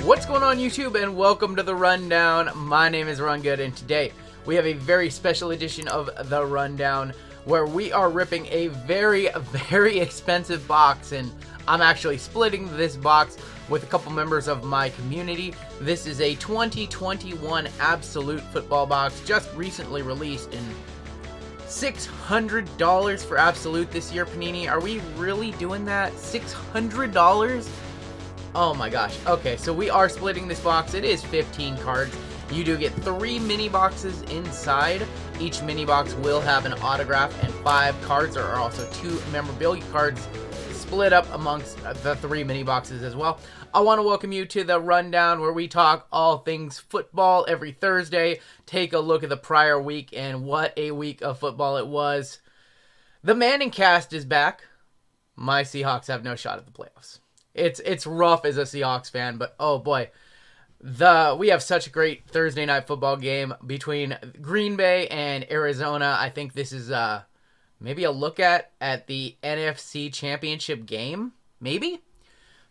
What's going on YouTube, and welcome to the Rundown. My name is Run Good, and today we have a very special edition of the Rundown where we are ripping a very expensive box, and I'm actually splitting this box with a couple members of my community. This is a 2021 Absolute Football box, just recently released, and $600 for Absolute this year, Panini. Are we really doing that? $600? Oh my gosh. Okay, so we are splitting this box. It is 15 cards. You do get 3 mini boxes inside. Each mini box will have an autograph and 5 cards. There are also 2 memorabilia cards split up amongst the 3 mini boxes as well. I want to welcome you to the Rundown, where we talk all things football every Thursday. Take a look at the prior week, and what a week of football it was. The Manning cast is back. My Seahawks have no shot at the playoffs. It's rough as a Seahawks fan, but oh boy, we have such a great Thursday night football game between Green Bay and Arizona. I think this is maybe a look at the NFC Championship game, maybe.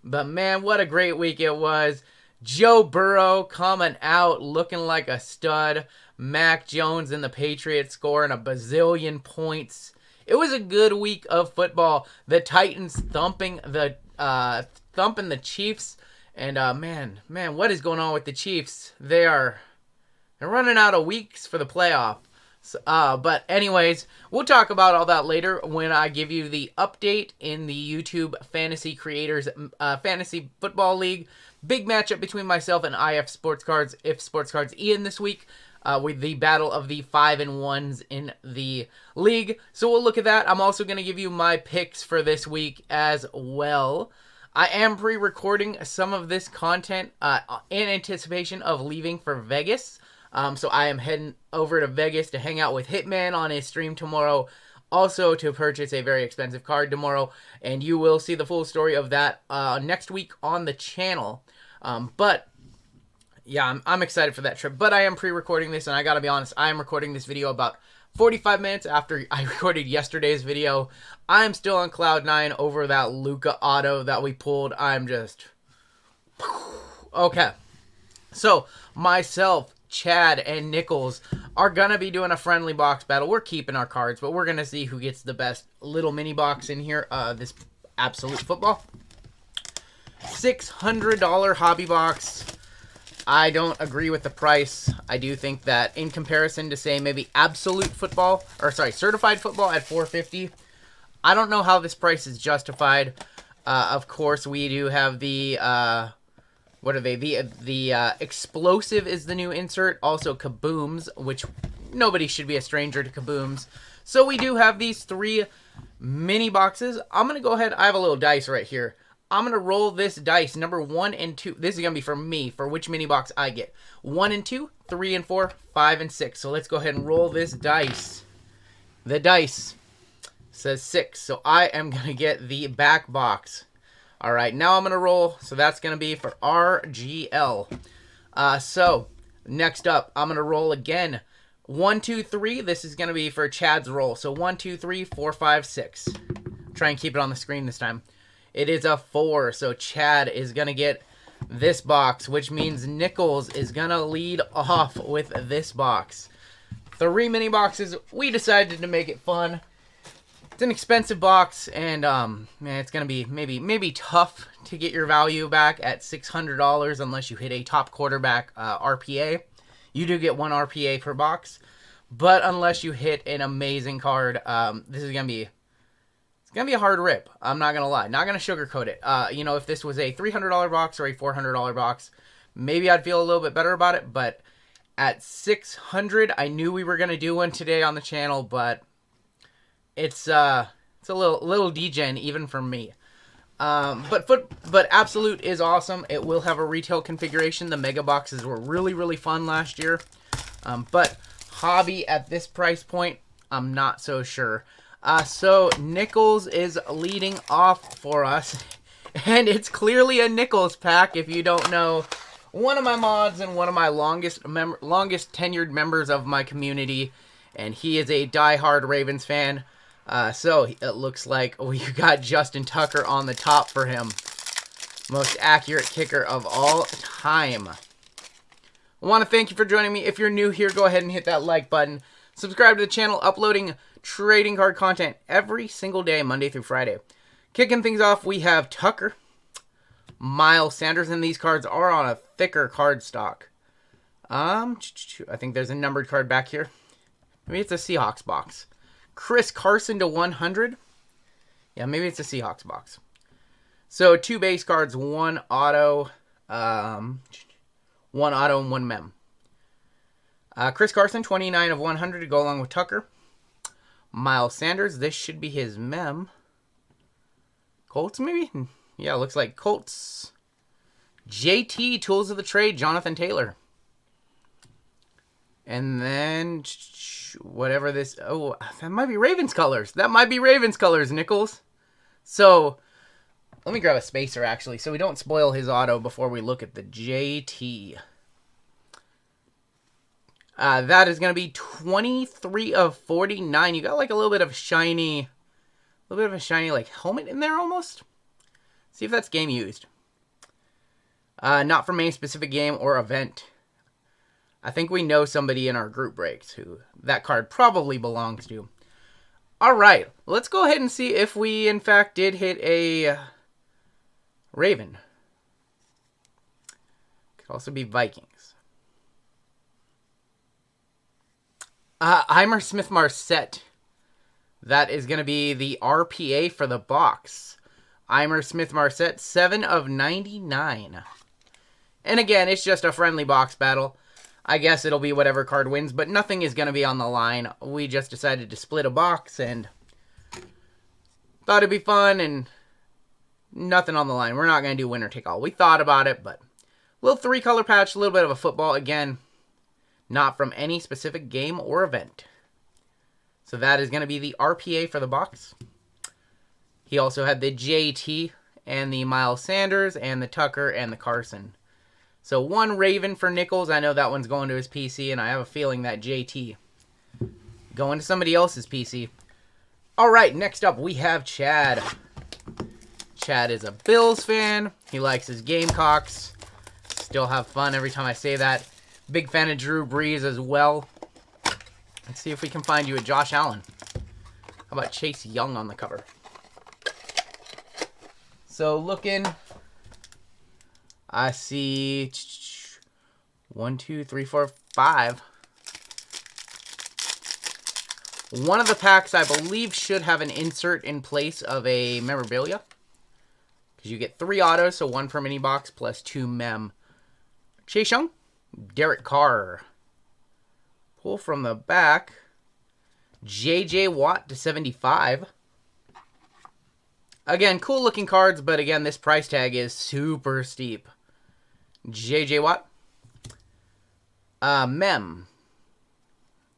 But man, what a great week it was. Joe Burrow coming out looking like a stud. Mac Jones and the Patriots scoring a bazillion points. It was a good week of football. The Titans thumping the Chiefs, and man, what is going on with the Chiefs? They're running out of weeks for the playoff. So, but anyways, we'll talk about all that later when I give you the update in the YouTube Fantasy Creators Fantasy Football League. Big matchup between myself and IF Sports Cards, if Sports Cards Ian this week. With the battle of the 5-1s in the league. So we'll look at that. I'm also going to give you my picks for this week as well. I am pre-recording some of this content in anticipation of leaving for Vegas. So I am heading over to Vegas to hang out with Hitman on his stream tomorrow. Also to purchase a very expensive card tomorrow. And you will see the full story of that next week on the channel. Yeah, I'm excited for that trip, but I am pre-recording this, and I gotta be honest, I am recording this video about 45 minutes after I recorded yesterday's video. I'm still on cloud 9 over that Luka auto that we pulled. I'm just... Okay. So, myself, Chad, and Nichols are gonna be doing a friendly box battle. We're keeping our cards, but we're gonna see who gets the best little mini box in here, this Absolute Football. $600 hobby box. I don't agree with the price. I do think that in comparison to, say, maybe Absolute Football, or sorry, Certified Football at $450, I don't know how this price is justified. Of course, we do have the, what are they? The Explosive is the new insert. Also, Kabooms, which nobody should be a stranger to Kabooms. So we do have these 3 mini boxes. I'm going to go ahead. I have a little dice right here. I'm going to roll this dice, number 1 and 2. This is going to be for me, for which mini box I get. 1 and 2, 3 and 4, 5 and 6. So let's go ahead and roll this dice. The dice says 6, so I am going to get the back box. All right, now I'm going to roll, so that's going to be for RGL. So next up, I'm going to roll again. 1, 2, 3. This is going to be for Chad's roll. So 1, 2, 3, 4, 5, 6. Try and keep it on the screen this time. It is a 4, so Chad is going to get this box, which means Nichols is going to lead off with this box. 3 mini boxes. We decided to make it fun. It's an expensive box, and man, it's going to be maybe tough to get your value back at $600 unless you hit a top quarterback RPA. You do get 1 RPA per box, but unless you hit an amazing card, this is going to be... It's going to be a hard rip. I'm not going to lie. Not going to sugarcoat it. You know, if this was a $300 box or a $400 box, maybe I'd feel a little bit better about it. But at $600, I knew we were going to do one today on the channel, but it's a little degen even for me. But Absolute is awesome. It will have a retail configuration. The mega boxes were really fun last year. But hobby at this price point, I'm not so sure. So Nichols is leading off for us, and it's clearly a Nichols pack. If you don't know, one of my mods and one of my longest tenured members of my community, and he is a diehard Ravens fan. So it looks like we got Justin Tucker on the top for him. Most accurate kicker of all time. I want to thank you for joining me. If you're new here, go ahead and hit that like button. Subscribe to the channel, uploading trading card content every single day, Monday through Friday. Kicking things off, we have Tucker, Miles Sanders, and these cards are on a thicker card stock. I think there's a numbered card back here. Maybe it's a Seahawks box. Chris Carson to 100. Yeah, maybe it's a Seahawks box. So 2 base cards, 1 auto, 1 auto and 1 mem. Chris Carson, 29 of 100 to go along with Tucker. Miles Sanders, this should be his mem. Colts, maybe? Yeah, looks like Colts. JT, Tools of the Trade, Jonathan Taylor. And then, whatever this... Oh, that might be Ravens colors. That might be Ravens colors, Nichols. So, let me grab a spacer, actually, so we don't spoil his auto before we look at the JT. That is going to be 23 of 49. You got like a little bit of a shiny like helmet in there almost. See if that's game used. Not from any specific game or event. I think we know somebody in our group breaks who that card probably belongs to. All right, let's go ahead and see if we in fact did hit a Raven. Could also be Vikings. Eimer Smith-Marset. That is going to be the RPA for the box. Eimer Smith-Marset, 7 of 99. And again, it's just a friendly box battle. I guess it'll be whatever card wins, but nothing is going to be on the line. We just decided to split a box and thought it'd be fun and nothing on the line. We're not going to do winner take all. We thought about it, but a little 3-color patch, a little bit of a football. Again, not from any specific game or event. So that is going to be the RPA for the box. He also had the JT and the Miles Sanders and the Tucker and the Carson. So 1 Raven for Nichols. I know that one's going to his PC, and I have a feeling that JT going to somebody else's PC. All right, next up we have Chad. Chad is a Bills fan. He likes his Gamecocks. Still have fun every time I say that. Big fan of Drew Brees as well. Let's see if we can find you a Josh Allen. How about Chase Young on the cover? So looking, I see 1, 2, 3, 4, 5. One of the packs, I believe, should have an insert in place of a memorabilia. Because you get 3 autos, so 1 per mini box plus 2 mem. Chase Young. Derek Carr. Pull from the back. J.J. Watt to 75. Again, cool looking cards, but again, this price tag is super steep. J.J. Watt. Mem.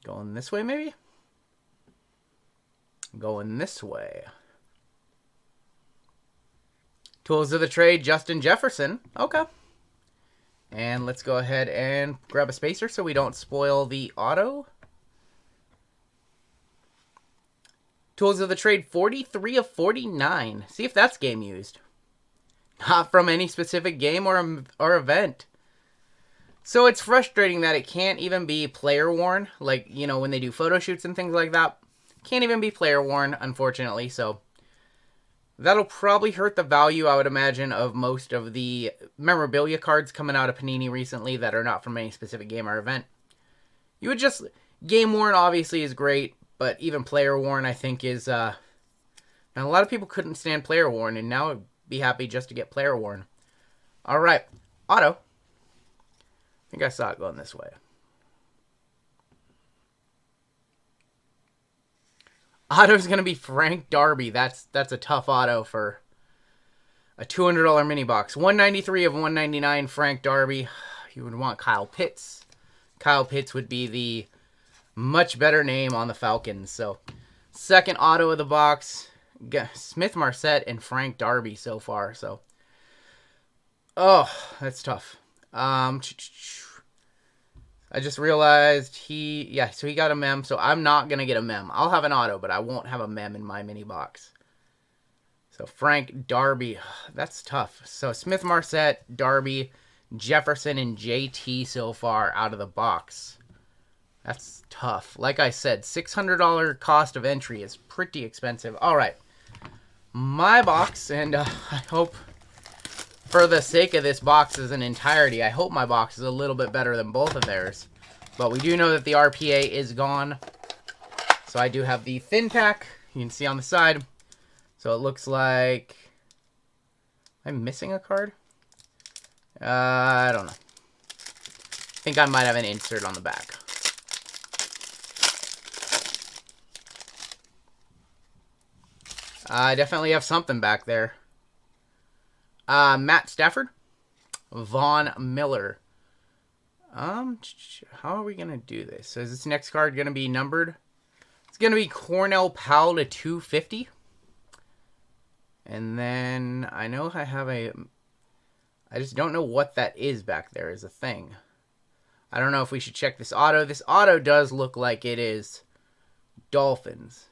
Going this way, maybe? Going this way. Tools of the Trade, Justin Jefferson. Okay. And let's go ahead and grab a spacer so we don't spoil the auto. Tools of the Trade, 43 of 49. See if that's game used. Not from any specific game or event. So it's frustrating that it can't even be player worn. Like, you know, when they do photo shoots and things like that. Can't even be player worn, unfortunately. So that'll probably hurt the value, I would imagine, of most of the memorabilia cards coming out of Panini recently that are not from any specific game or event. You would just... Game worn, obviously, is great, but even player worn, I think, is... Now, a lot of people couldn't stand player worn, and now I'd be happy just to get player worn. Alright, auto. I think I saw it going this way. Auto's going to be Frank Darby. That's a tough auto for a $200 mini box. 193 of 199, Frank Darby. You would want Kyle Pitts. Kyle Pitts would be the much better name on the Falcons. So, second auto of the box. Smith-Marset and Frank Darby so far. So, oh, that's tough. I just realized so he got a mem, so I'm not going to get a mem. I'll have an auto, but I won't have a mem in my mini box. So Frank, Darby, that's tough. So Smith, Marset, Darby, Jefferson, and JT so far out of the box. That's tough. Like I said, $600 cost of entry is pretty expensive. All right. My box, and I hope for the sake of this box as an entirety, I hope my box is a little bit better than both of theirs. But we do know that the RPA is gone. So I do have the thin pack. You can see on the side. So it looks like... Am I missing a card? I don't know. I think I might have an insert on the back. I definitely have something back there. Matt Stafford. Von Miller. How are we going to do this? So is this next card going to be numbered? It's going to be Cornell Powell to 250. And then I know I have a... I just don't know what that is back there as a thing. I don't know if we should check this auto. This auto does look like it is Dolphins.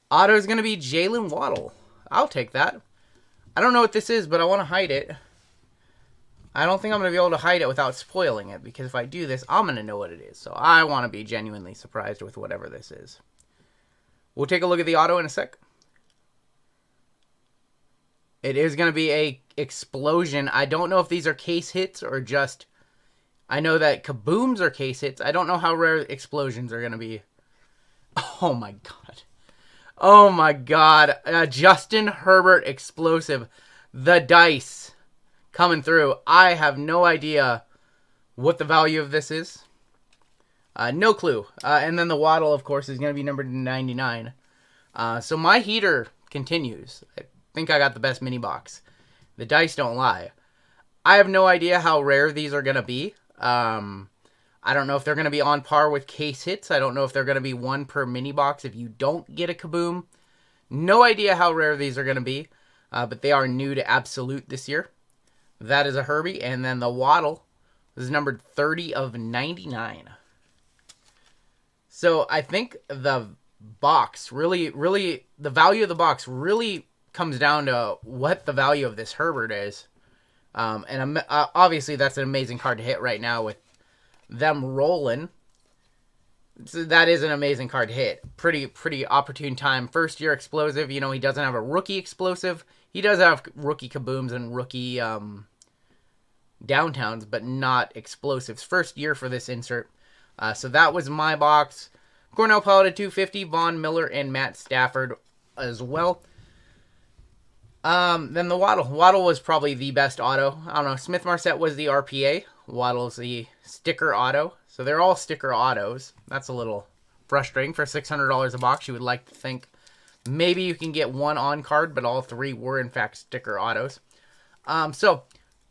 Auto is going to be Jalen Waddle. I'll take that. I don't know what this is, but I want to hide it. I don't think I'm going to be able to hide it without spoiling it, because if I do this, I'm going to know what it is. So I want to be genuinely surprised with whatever this is. We'll take a look at the auto in a sec. It is going to be a explosion. I don't know if these are case hits or just... I know that kabooms are case hits. I don't know how rare explosions are going to be. Oh my god. Oh my god. Justin Herbert explosive. The dice coming through. I have no idea what the value of this is. No clue. And then the Waddle, of course, is going to be numbered to 99. So my heater continues. I think I got the best mini box. The dice don't lie. I have no idea how rare these are going to be. I don't know if they're going to be on par with case hits. I don't know if they're going to be one per mini box if you don't get a kaboom. No idea how rare these are going to be. But they are new to Absolute this year. That is a Herbie. And then the Waddle is numbered 30 of 99. So I think the box really, the value of the box really comes down to what the value of this Herbert is. And obviously that's an amazing card to hit right now with them rolling. So that is an amazing card to hit. Pretty opportune time. First year explosive. You know, he doesn't have a rookie explosive. He does have rookie kabooms and rookie downtowns, but not explosives. First year for this insert. So that was my box. Cornell Powell to 250. Von Miller and Matt Stafford as well. Then the Waddle. Waddle was probably the best auto. I don't know. Smith Marset was the RPA. Waddle's the sticker auto. So they're all sticker autos. That's a little frustrating. For $600 a box, you would like to think maybe you can get one on card, but all three were in fact sticker autos. So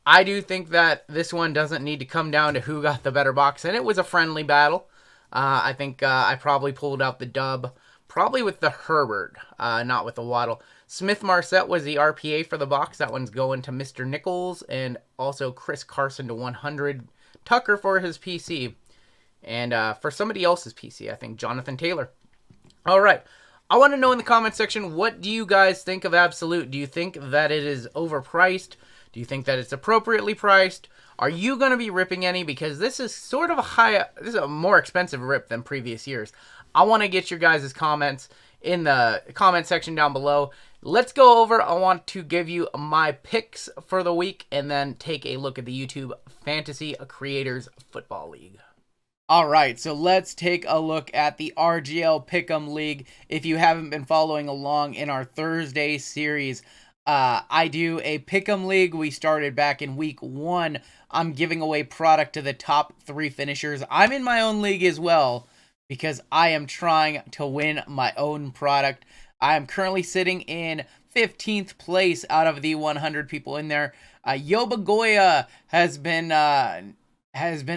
I do think that this one doesn't need to come down to who got the better box, and it was a friendly battle. I think I probably pulled out the dub, probably with the Herbert, not with the Waddle. Smith Marset was the RPA for the box. That one's going to Mr. Nichols, and also Chris Carson to 100. Tucker for his PC, and for somebody else's PC, I think Jonathan Taylor. All right. I want to know in the comment section, what do you guys think of Absolute? Do you think that it is overpriced? Do you think that it's appropriately priced? Are you going to be ripping any? Because this is sort of this is a more expensive rip than previous years. I want to get your guys' comments in the comment section down below. Let's go over. I want to give you my picks for the week and then take a look at the YouTube Fantasy Creators Football League. All right, so let's take a look at the RGL Pick'em League. If you haven't been following along in our Thursday series, I do a Pick'em League. We started back in week 1. I'm giving away product to the top 3 finishers. I'm in my own league as well because I am trying to win my own product. I am currently sitting in 15th place out of the 100 people in there. Yoba Goya has been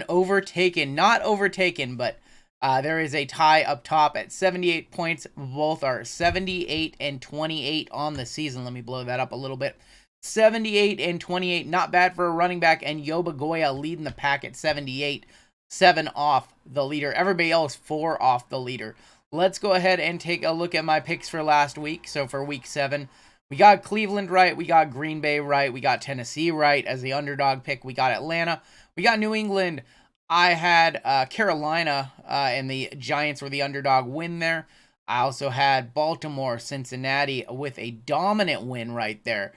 overtaken. Not overtaken, but there is a tie up top at 78 points. Both are 78 and 28 on the season. Let me blow that up a little bit. 78 and 28, not bad for a running back, and Yoba Goya leading the pack at 78, 7 off the leader. Everybody else 4 off the leader. Let's go ahead and take a look at my picks for last week. So for week 7, we got Cleveland right, we got Green Bay right, we got Tennessee right as the underdog pick, we got Atlanta, we got New England. I had Carolina and the Giants were the underdog win there. I also had Baltimore, Cincinnati with a dominant win right there.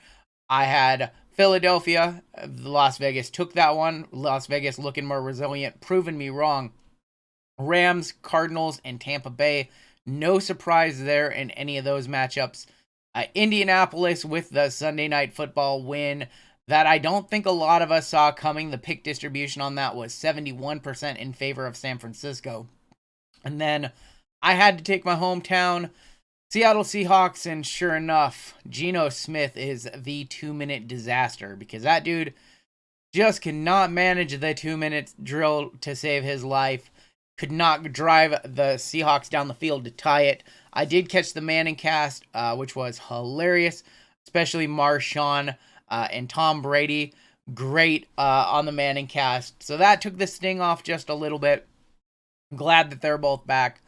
I had Philadelphia. Las Vegas took that one. Las Vegas looking more resilient, proving me wrong. Rams, Cardinals, and Tampa Bay. No surprise there in any of those matchups. Indianapolis with the Sunday Night Football win that I don't think a lot of us saw coming. The pick distribution on that was 71% in favor of San Francisco. And then I had to take my hometown, Seattle Seahawks, and sure enough, Geno Smith is the 2-minute disaster because that dude just cannot manage the 2-minute drill to save his life. Could not drive the Seahawks down the field to tie it. I did catch the Manning cast, which was hilarious, especially Marshawn and Tom Brady. Great on the Manning cast. So that took the sting off just a little bit. I'm glad that they're both back.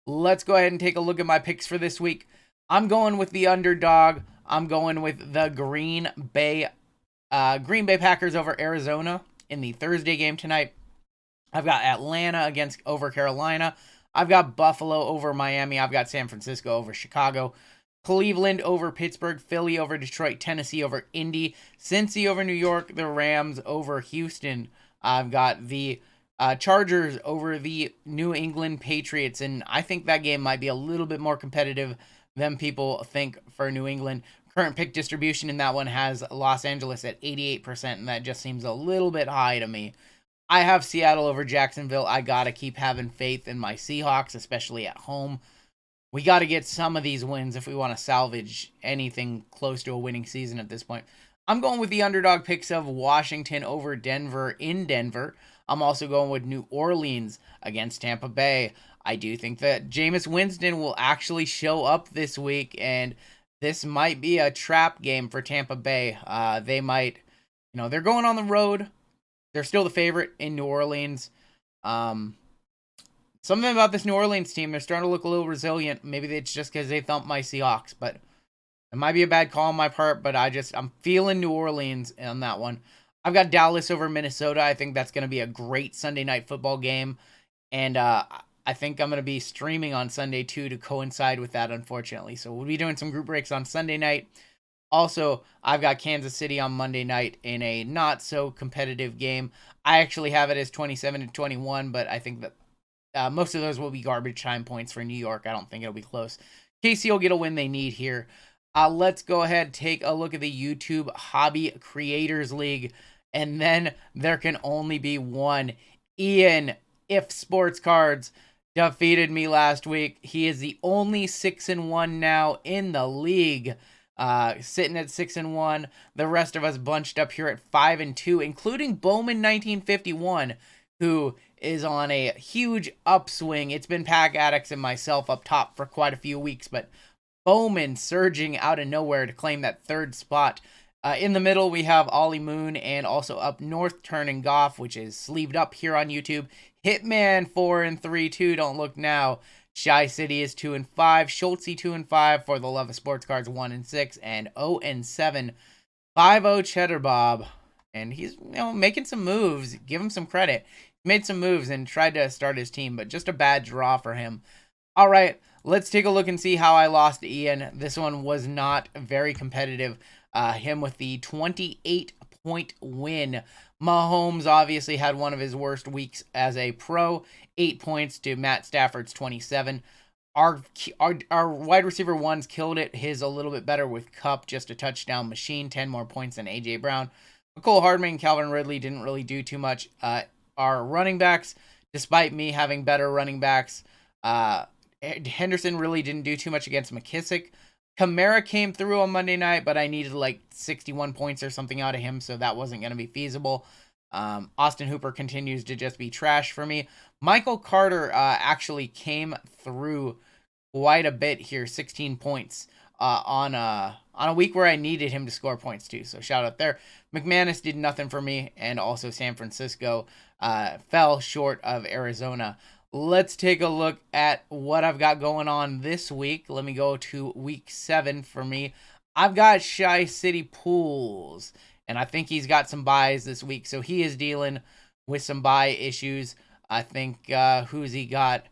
Let's go ahead and take a look at my picks for this week. I'm going with the underdog. I'm going with the Green Bay Packers over Arizona in the Thursday game tonight. I've got Atlanta over Carolina. I've got Buffalo over Miami. I've got San Francisco over Chicago. Cleveland over Pittsburgh. Philly over Detroit. Tennessee over Indy. Cincy over New York. The Rams over Houston. I've got the Chargers over the New England Patriots. And I think that game might be a little bit more competitive than people think for New England. Current pick distribution in that one has Los Angeles at 88%, and that just seems a little bit high to me. I have Seattle over Jacksonville. I got to keep having faith in my Seahawks, especially at home. We got to get some of these wins if we want to salvage anything close to a winning season at this point. I'm going with the underdog picks of Washington over Denver in Denver. I'm also going with New Orleans against Tampa Bay. I do think that Jameis Winston will actually show up this week, and this might be a trap game for Tampa Bay. They might, they're going on the road. They're still the favorite in New Orleans. Something about this New Orleans team, they're starting to look a little resilient. Maybe it's just because they thumped my Seahawks, but it might be a bad call on my part, but I'm feeling New Orleans on that one. I've got Dallas over Minnesota. I think that's going to be a great Sunday Night Football game, and I think I'm going to be streaming on Sunday too to coincide with that, unfortunately. So we'll be doing some group breaks on Sunday night. Also, I've got Kansas City on Monday night in a not-so-competitive game. I actually have it as 27-21, but I think that most of those will be garbage time points for New York. I don't think it'll be close. KC will get a win they need here. Let's go ahead and take a look at the YouTube Hobby Creators League, and then there can only be one. Ian, if Sports Cards, defeated me last week. He is the only 6-1 now in the league. Sitting at 6-1. The rest of us bunched up here at 5-2, including Bowman 1951, who is on a huge upswing. It's been Pack Addicts and myself up top for quite a few weeks, but Bowman surging out of nowhere to claim that third spot. In the middle, we have Ollie Moon, and also up north, Turn and Goff, which is sleeved up here on YouTube. Hitman 4-3 too. Don't look now. Shy City is 2-5. Schultzy 2-5 for the Love of Sports Cards 1-6 and 0-7. 5-0 Cheddar Bob, and he's making some moves. Give him some credit. He made some moves and tried to start his team, but just a bad draw for him. All right, let's take a look and see how I lost to Ian. This one was not very competitive. Him with the 28-point win. Mahomes obviously had one of his worst weeks as a pro. 8 points to Matt Stafford's 27. Our wide receiver ones killed it. His a little bit better with Kupp, just a touchdown machine. 10 more points than A.J. Brown. Mecole Hardman and Calvin Ridley didn't really do too much. Our running backs, despite me having better running backs, Henderson really didn't do too much against McKissick. Kamara came through on Monday night, but I needed like 61 points or something out of him, so that wasn't going to be feasible. Austin Hooper continues to just be trash for me. Michael Carter actually came through quite a bit here, 16 points on a week where I needed him to score points too. So shout out there. McManus did nothing for me, and also San Francisco fell short of Arizona. let's take a look at what I've got going on this week. Let me go to week 7 for me. I've got Shy City Pools, and I think he's got some buys this week, so he is dealing with some buy issues. I think, who's he got?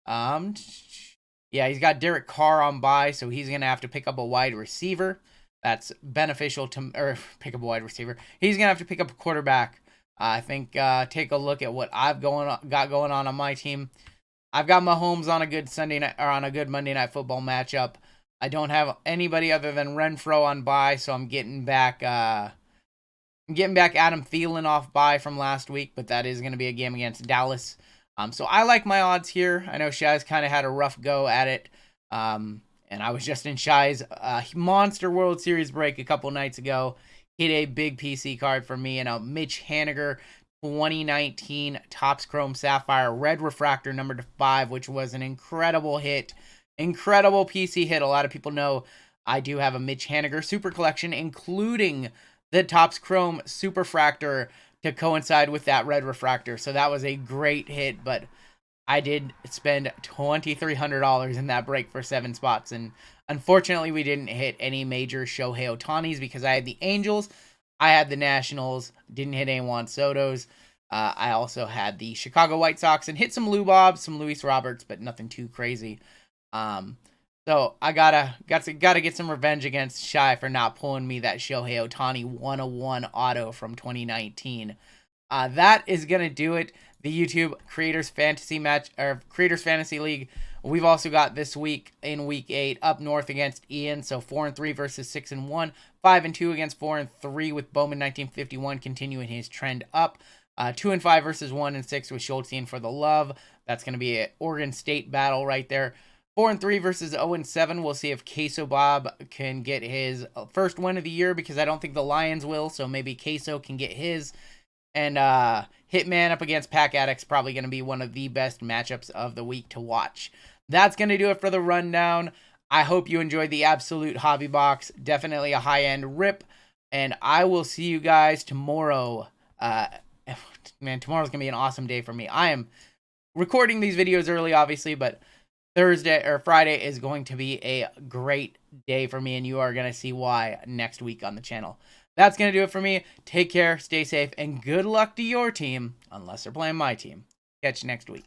Yeah, he's got Derek Carr on buy, so he's going to have to pick up a wide receiver. That's beneficial to, or pick up a wide receiver. He's going to have to pick up a quarterback. I think take a look at what I've got going on my team. I've got Mahomes on a good Sunday night or on a good Monday Night Football matchup. I don't have anybody other than Renfro on bye, so I'm getting back Adam Thielen off bye from last week, but that is going to be a game against Dallas. So I like my odds here. I know Shai's kind of had a rough go at it. And I was just in Shai's Monster World Series break a couple nights ago. Hit a big PC card for me and a Mitch Haniger 2019 Topps Chrome Sapphire Red Refractor number 5, which was an incredible hit. Incredible PC hit. A lot of people know I do have a Mitch Haniger Super Collection, including the Topps Chrome Superfractor to coincide with that Red Refractor. So that was a great hit, but I did spend $2,300 in that break for 7 spots, and unfortunately we didn't hit any major Shohei Ohtanis because I had the Angels, I had the Nationals, didn't hit any Juan Sotos. I also had the Chicago White Sox and hit some Lou Bob, some Luis Roberts, but nothing too crazy. So I gotta get some revenge against Shai for not pulling me that Shohei Ohtani 101 auto from 2019. That is gonna do it. The YouTube Creators Fantasy League. We've also got this week in week 8 up north against Ian. So 4-3 versus 6-1, 5-2 against 4-3 with Bowman 1951 continuing his trend up. 2-5 versus 1-6 with Schultzian for the love. That's going to be an Oregon State battle right there. 4-3 versus 0-7. We'll see if Queso Bob can get his first win of the year because I don't think the Lions will. So maybe Queso can get his. And Hitman up against Pack Addict's probably going to be one of the best matchups of the week to watch. That's going to do it for the rundown. I hope you enjoyed the Absolute Hobby Box. Definitely a high-end rip. And I will see you guys tomorrow. Man, tomorrow's going to be an awesome day for me. I am recording these videos early, obviously, but Thursday or Friday is going to be a great day for me, and you are going to see why next week on the channel. That's going to do it for me. Take care, stay safe, and good luck to your team, unless they're playing my team. Catch you next week.